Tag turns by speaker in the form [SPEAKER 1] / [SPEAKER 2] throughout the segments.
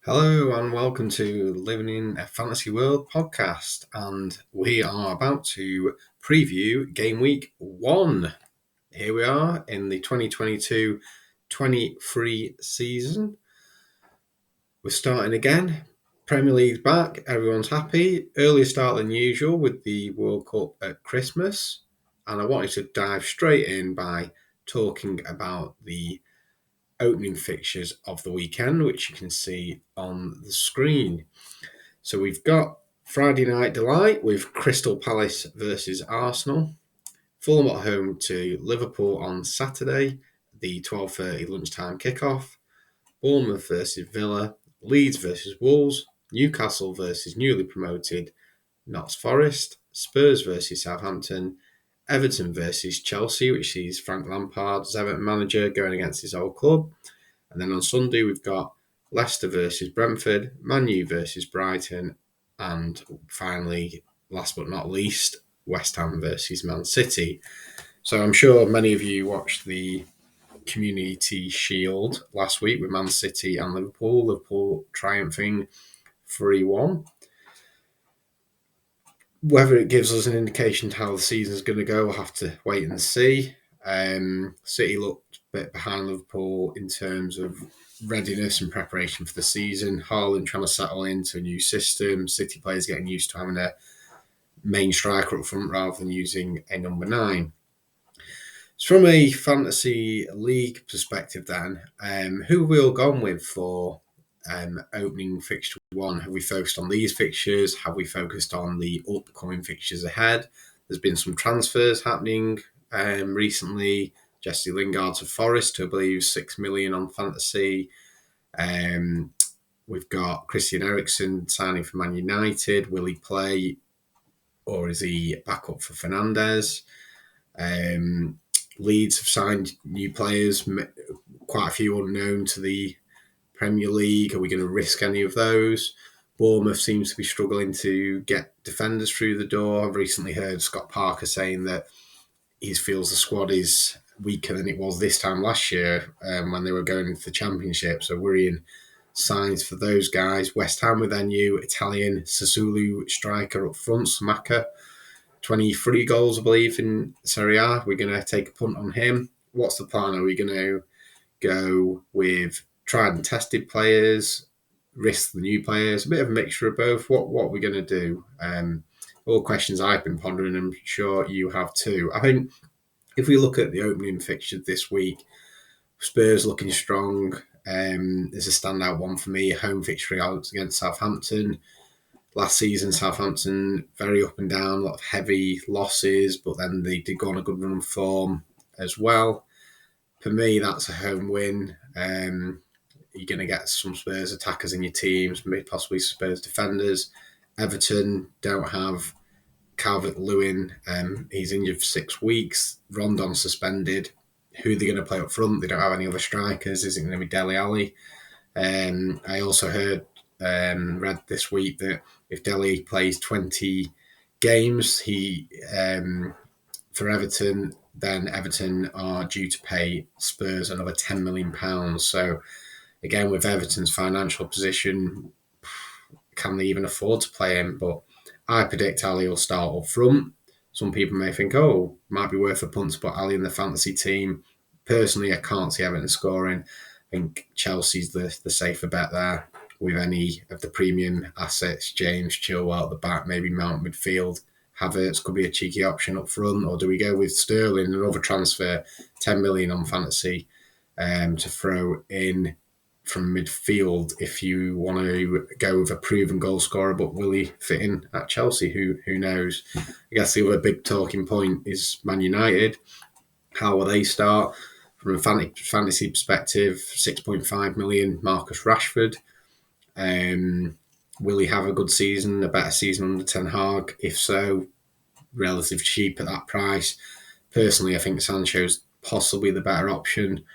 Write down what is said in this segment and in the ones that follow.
[SPEAKER 1] Hello and welcome to Living in a Fantasy World podcast, and we are about to preview Gameweek 1. Here we are in the 2022-23 season. We're starting again. Premier League's back, everyone's happy. Earlier start than usual with the World Cup at Christmas, and I wanted to dive straight in by talking about the opening fixtures of the weekend, which you can see on the screen. So we've got Friday Night Delight with Crystal Palace versus Arsenal. Fulham at home to Liverpool on Saturday, the 12:30 lunchtime kickoff. Bournemouth versus Villa. Leeds versus Wolves. Newcastle versus newly promoted Notts Forest. Spurs versus Southampton. Everton versus Chelsea, which sees Frank Lampard as Everton manager going against his old club. And then on Sunday, we've got Leicester versus Brentford, Man U versus Brighton, and finally, last but not least, West Ham versus Man City. So I'm sure many of you watched the Community Shield last week with Man City and Liverpool. Liverpool triumphing 3-1. Whether it gives us an indication to how the season's going to go, we'll have to wait and see. City looked a bit behind Liverpool in terms of readiness and preparation for the season. Haaland trying to settle into a new system. City players getting used to having a main striker up front rather than using a number 9. So from a fantasy league perspective then, who have we all gone with for opening fixture 1? Have we focused on these fixtures? Have we focused on the upcoming fixtures ahead? There's been some transfers happening recently. Jesse Lingard to Forest, to I believe 6 million on fantasy. We've got Christian Eriksen signing for Man United. Will he play, or is he back up for Fernandes? Leeds have signed new players, quite a few unknown to the Premier League. Are we going to risk any of those? Bournemouth seems to be struggling to get defenders through the door. I've recently heard Scott Parker saying that he feels the squad is weaker than it was this time last year when they were going into the Championship. So worrying signs for those guys. West Ham with their new Italian Sassuolo striker up front, Smaka. 23 goals, I believe, in Serie A. We're going to take a punt on him. What's the plan? Are we going to go with tried and tested players, risk the new players, a bit of a mixture of both? What are we going to do? All questions I've been pondering, I'm sure you have too. I think if we look at the opening fixture this week, Spurs looking strong. There's a standout one for me, a home fixture against Southampton. Last season, Southampton very up and down, a lot of heavy losses, but then they did go on a good run of form as well. For me, that's a home win. You're going to get some Spurs attackers in your teams, maybe possibly Spurs defenders. Everton don't have Calvert-Lewin. He's injured for 6 weeks. Rondon suspended. Who are they going to play up front? They don't have any other strikers. Is it going to be Dele Alli? I also read this week that if Dele plays 20 games, for Everton, then Everton are due to pay Spurs another £10 million. So again, with Everton's financial position, can they even afford to play him? But I predict Ali will start up front. Some people may think, might be worth a punt to put Ali in the fantasy team. Personally, I can't see Everton scoring. I think Chelsea's the safer bet there with any of the premium assets. James, Chilwell at the back, maybe Mount midfield. Havertz could be a cheeky option up front. Or do we go with Sterling, another transfer, 10 million on fantasy to throw in from midfield if you want to go with a proven goal scorer, but will he fit in at Chelsea? Who knows? I guess the other big talking point is Man United. How will they start? From a fantasy perspective, 6.5 million, Marcus Rashford. Will he have a good season, a better season under Ten Hag? If so, relatively cheap at that price. Personally, I think Sancho's possibly the better option.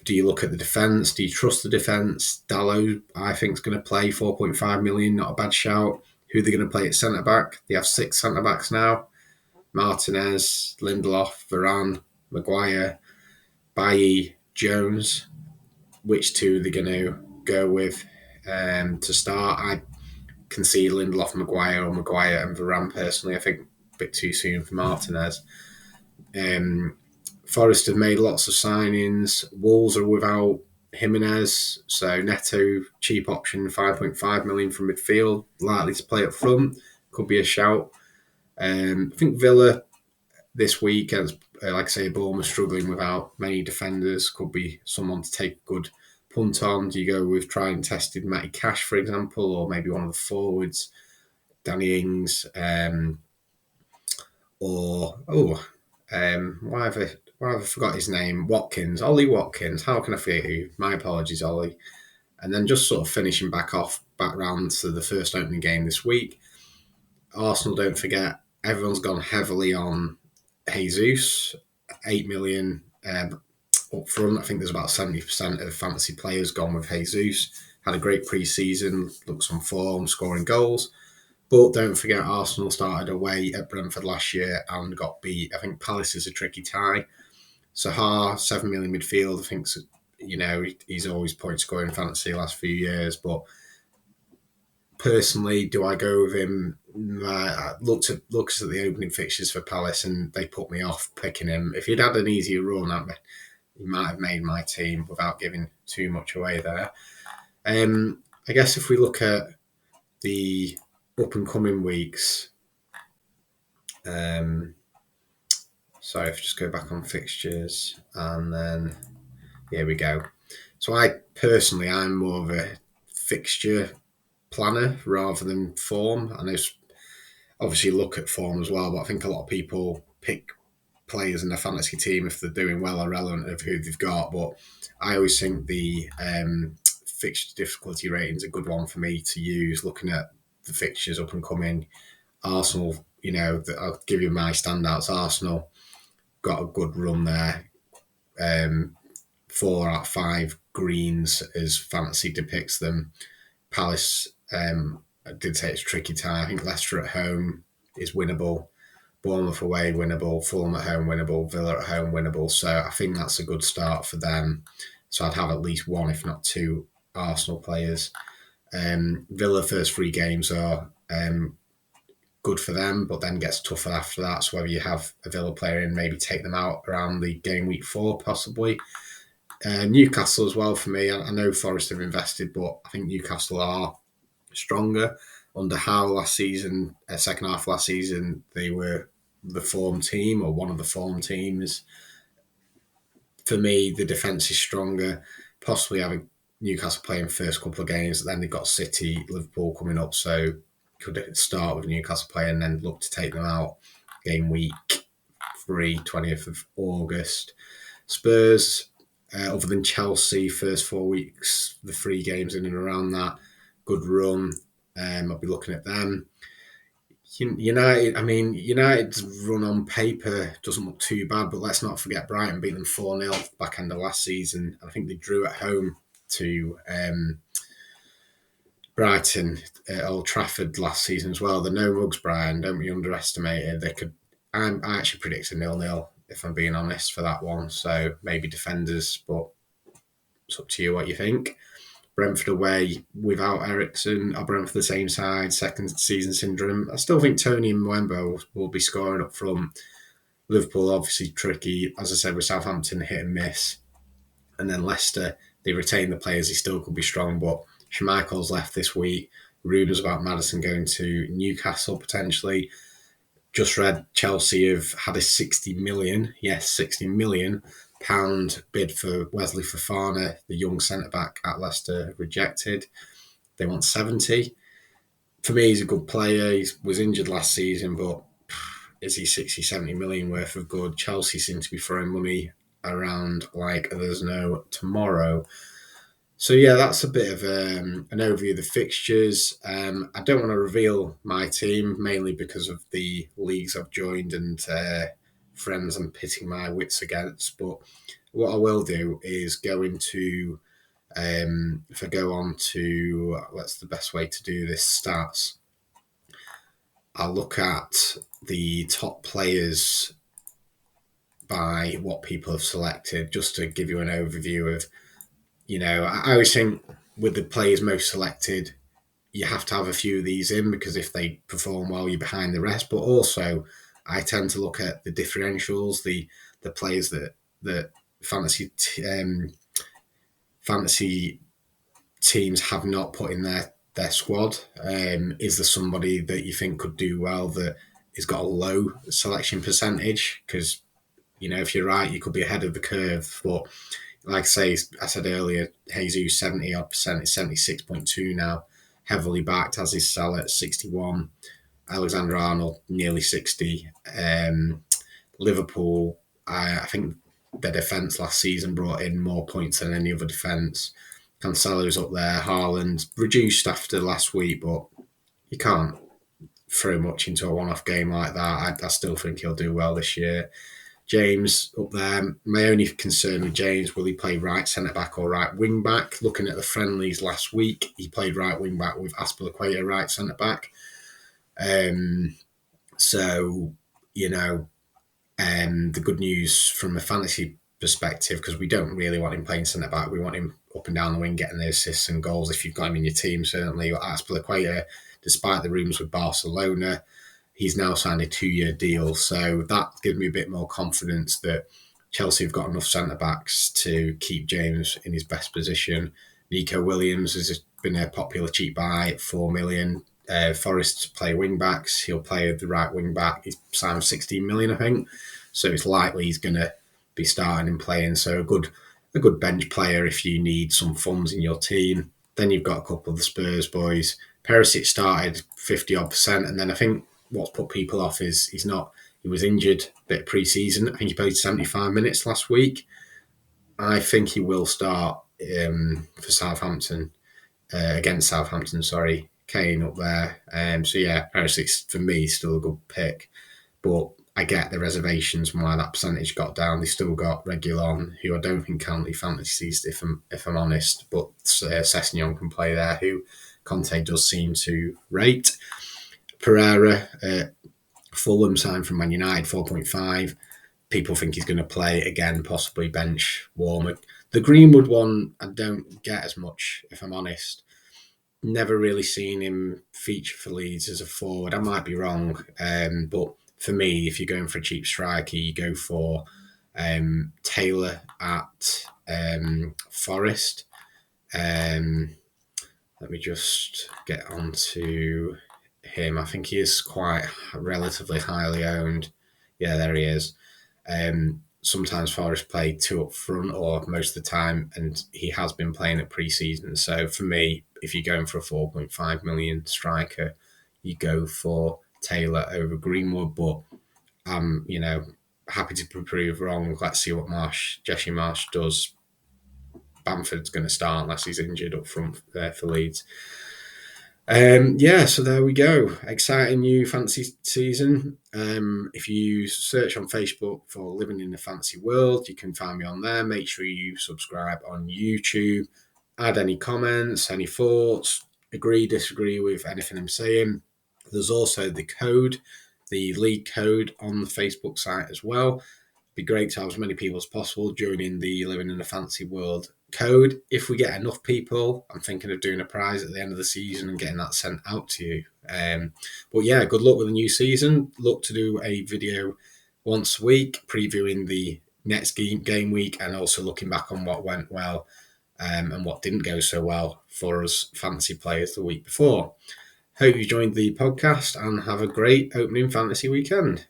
[SPEAKER 1] Do you look at the defence? Do you trust the defence? Dalot, I think, is going to play 4.5 million, not a bad shout. Who are they going to play at centre-back? They have 6 centre-backs now. Martinez, Lindelof, Varane, Maguire, Bailly, Jones. Which two are they going to go with? to start. I can see Lindelof, Maguire, or Maguire and Varane personally. I think a bit too soon for Martinez. Forest have made lots of signings. Wolves are without Jimenez, so Neto, cheap option, 5.5 million from midfield, likely to play up front. Could be a shout. I think Villa this week, as like I say, Bournemouth struggling without many defenders, could be someone to take a good punt on. Do you go with tried and tested Matty Cash, for example, or maybe one of the forwards, Danny Ings, why have I forgot his name? Watkins, Ollie Watkins. How can I forget you? My apologies, Ollie. And then just sort of finishing back round to the first opening game this week. Arsenal, don't forget, everyone's gone heavily on Jesus, 8 million up front. I think there's about 70% of fantasy players gone with Jesus. Had a great pre-season, looks on form, scoring goals. But don't forget, Arsenal started away at Brentford last year and got beat. I think Palace is a tricky tie. Sahar, 7 million midfield. I think, he's always point scoring fantasy the last few years. But personally, do I go with him? I looked at the opening fixtures for Palace and they put me off picking him. If he'd had an easier run at me, he might have made my team without giving too much away there. I guess if we look at the up and coming weeks, sorry, if I just go back on fixtures and then here we go. So I'm more of a fixture planner rather than form. I know obviously look at form as well, but I think a lot of people pick players in their fantasy team if they're doing well, irrelevant of who they've got. But I always think the fixture difficulty rating is a good one for me to use, looking at the fixtures up and coming. Arsenal, I'll give you my standouts. Arsenal got a good run there. 4 out of 5 greens as fantasy depicts them. Palace, I did say it's a tricky tie. I think Leicester at home is winnable. Bournemouth away, winnable. Fulham at home, winnable. Villa at home, winnable. So I think that's a good start for them. So I'd have at least one, if not two, Arsenal players. Villa first 3 games are good for them, but then gets tougher after that. So whether you have a Villa player in, maybe take them out around the game week 4, possibly. Newcastle as well for me. I know Forest have invested, but I think Newcastle are stronger. Under Howe last season, second half last season, they were the form team or one of the form teams. For me, the defence is stronger. Possibly having Newcastle playing first couple of games, then they've got City, Liverpool coming up, so could start with Newcastle playing and then look to take them out game week 3, 20th of August. Spurs, other than Chelsea, first 4 weeks, the 3 games in and around that, good run. I'll be looking at them. United's run on paper doesn't look too bad, but let's not forget Brighton beat them 4-0 back end of last season. I think they drew at home to Brighton at Old Trafford last season as well. The no mugs, Brian, don't be underestimated. I actually predict a 0-0 if I'm being honest for that one. So maybe defenders, but it's up to you what you think. Brentford away without Ericsson. Are Brentford the same side? Second season syndrome. I still think Tony and Mwembo will be scoring up front. Liverpool obviously tricky. As I said, with Southampton hit and miss. And then Leicester, they retain the players. He still could be strong, but Schmeichel's left this week. Rumours about Maddison going to Newcastle potentially. Just read Chelsea have had a 60 million £60 bid for Wesley Fofana, the young centre-back at Leicester, rejected. They want 70. For me, he's a good player. He was injured last season, but is he 60, 70 million worth of good? Chelsea seem to be throwing money around like there's no tomorrow. So yeah, that's a bit of an overview of the fixtures. I don't want to reveal my team, mainly because of the leagues I've joined and friends I'm pitting my wits against. But what I will do is go into, if I go on to, what's the best way to do this, stats. I'll look at the top players by what people have selected, just to give you an overview of, I always think with the players most selected, you have to have a few of these in because if they perform well, you're behind the rest. But also, I tend to look at the differentials, the players that fantasy teams have not put in their squad. Is there somebody that you think could do well that has got a low selection percentage? Because if you're right, you could be ahead of the curve. But like I said earlier, Jesus 70 odd percent, it's 76.2 now, heavily backed, as is Salah at 61, Alexander Arnold nearly 60. Liverpool, I think their defence last season brought in more points than any other defence. Cancelo's up there, Haaland reduced after last week, but you can't throw much into a one-off game like that. I still think he'll do well this year. James up there. My only concern with James, will he play right centre-back or right wing-back? Looking at the friendlies last week, he played right wing-back with Azpilicueta right centre-back. So, the good news from a fantasy perspective, because we don't really want him playing centre-back, we want him up and down the wing getting the assists and goals if you've got him in your team, certainly. Azpilicueta, despite the rumours with Barcelona, he's now signed a 2-year deal. So that gives me a bit more confidence that Chelsea have got enough centre-backs to keep James in his best position. Nico Williams has been a popular cheap buy at 4 million. Forest play wing-backs. He'll play the right wing-back. He's signed 16 million, I think. So it's likely he's going to be starting and playing. So a good bench player if you need some funds in your team. Then you've got a couple of the Spurs boys. Perisic started 50-odd%, and then I think what's put people off is he was injured a bit pre-season. I think he played 75 minutes last week. I think he will start for Southampton, against Southampton, sorry. Kane up there. So yeah, Perisic for me still a good pick. But I get the reservations why that percentage got down. They still got Reguilon, who I don't think can lead fantasies if I'm honest. But Sessegnon can play there, who Conte does seem to rate. Pereira, Fulham signed from Man United, 4.5. People think he's going to play again, possibly bench Warmer. The Greenwood one, I don't get as much, if I'm honest. Never really seen him feature for Leeds as a forward. I might be wrong, but for me, if you're going for a cheap striker, you go for Taylor at Forest. Let me just get on to him. I think he is quite relatively highly owned. Yeah, there he is. Sometimes Forest play 2 up front or most of the time, and he has been playing at pre-season. So for me, if you're going for a 4.5 million striker, you go for Taylor over Greenwood. But I'm, happy to be proved wrong. Let's see what Jesse Marsh does. Bamford's going to start unless he's injured up front there for Leeds. So there we go. Exciting new fantasy season. If you search on Facebook for Living in the Fantasy World, you can find me on there. Make sure you subscribe on YouTube. Add any comments, any thoughts, agree, disagree with anything I'm saying. There's also the league code on the Facebook site as well. Be great to have as many people as possible joining the Living in the Fantasy World code. If we get enough people, I'm thinking of doing a prize at the end of the season and getting that sent out to you. But yeah, good luck with the new season. Look to do a video once a week, previewing the next game week and also looking back on what went well and what didn't go so well for us fantasy players the week before. Hope you joined the podcast and have a great opening fantasy weekend.